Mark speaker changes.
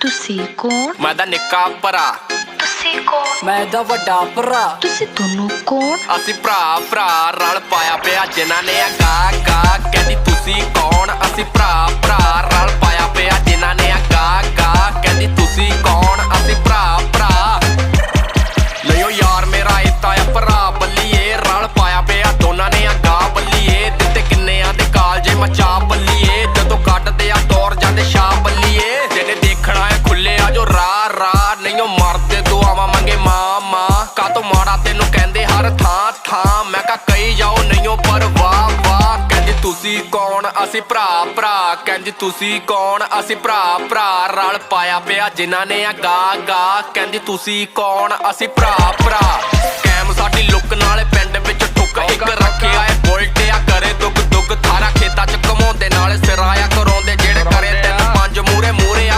Speaker 1: ਤੁਸੀਂ ਕੌਣ?
Speaker 2: ਮੈਂ ਦਾ ਨਿੱਕਾ ਭਰਾ।
Speaker 1: ਤੁਸੀਂ ਕੌਣ?
Speaker 3: ਮੈਂ ਦਾ ਵੱਡਾ ਭਰਾ।
Speaker 1: ਤੁਸੀਂ ਦੋਨੋਂ ਕੌਣ?
Speaker 2: ਅਸੀਂ ਭਰਾ ਭਰਾ ਰਲ ਪਾਇਆ ਪਿਆ ਜਿਨ੍ਹਾਂ ਨੇ ਆ ਗਾ ਗਾ ਕਹਿੰਦੀ ਤੁਸੀਂ ਕੌਣ। ਅਸੀਂ ਭਰਾ ਭਰਾ ਰਲ ਪਾਇਆ ਪਿਆ ਜਿਨ੍ਹਾਂ ਨੇ ਆ ਗਾ ਗਾ ਕਹਿੰਦੀ ਤੁਸੀਂ ਕੌਣ। ਅਸੀਂ ਭਰਾ ਭਰਾ ਲਿਓ ਯਾਰ ਮੇਰਾ ਇਤਾ ਆ ਭਰਾ ਬੱਲੀਏ ਰਲ ਪਾਇਆ ਪਿਆ ਦੋਨਾਂ ਨੇ ਆ ਗਾ ਬੱਲੀਏ ਦਿੱਤੇ ਕਿੰਨਿਆਂ ਦੇ ਕਾਲਜੇ ਮਚਾ ਬੱਲੀਏ ਜਦੋਂ ਕੱਢਦੇ ਆ ਦੌਰ ਜਾਂਦੇ ਸ਼ਾਹ ਬੱਲੀਏ ਜਿਹਨੇ ਦੇਖਣਾ ਹੈ ਖੁੱਲੇ ਆ ਜੋ ਰਾਹ ਰਾਹ ਨਹੀਂ ਉਹ ਮਰਦੇ ਦੁਆਵਾਂ ਮੰਗੇ ਮਾਂ ਕਾਤੋਂ ਮਾੜਾ ਤੈਨੂੰ ਕਹਿੰਦੇ ਹਰ ਥਾਂ ਥਾਂ ਮੈਂ ਕਾ ਕਹੀ ਜਾਓ ਨਹੀਂਓ ਪਰ ਵਾਹ ਵਾਹ ਕਹਿੰਦੀ ਤੁਸੀਂ ਕੌਣ। ਅਸੀਂ ਭਰਾ ਭਰਾ ਕਹਿੰਦੀ ਤੁਸੀਂ ਕੌਣ। ਅਸੀਂ ਭਰਾ ਭਰਾ ਰਲ ਪਾਇਆ ਪਿਆ ਜਿਨ੍ਹਾਂ ਨੇ ਆ ਗਾ ਗਾ ਕਹਿੰਦੀ ਤੁਸੀਂ ਕੌਣ। ਅਸੀਂ ਭਰਾ ਭਰਾ ਕੈਮ ਸਾਡੀ ਲੁੱਕ ਨਾਲੇ ਪਿੰਡ ਵਿੱਚ ਠੁੱਕ ਇੱਕ ਰੱਖਿਆ ਏ ਬੁਲਟ ਆ ਕਰੇ ਦੁੱਗ ਦੁੱਗ ਥਾਰਾ ਖੇਤਾਂ ਚ ਘਮਾਉਂਦੇ ਨਾਲੇ ਸਿਰਾਇਆ ਕਰਾਉਂਦੇ ਜਿਹੜੇ ਕਰੇ 3 5 ਮੂਰੇ ਮੂਰੇ ਆ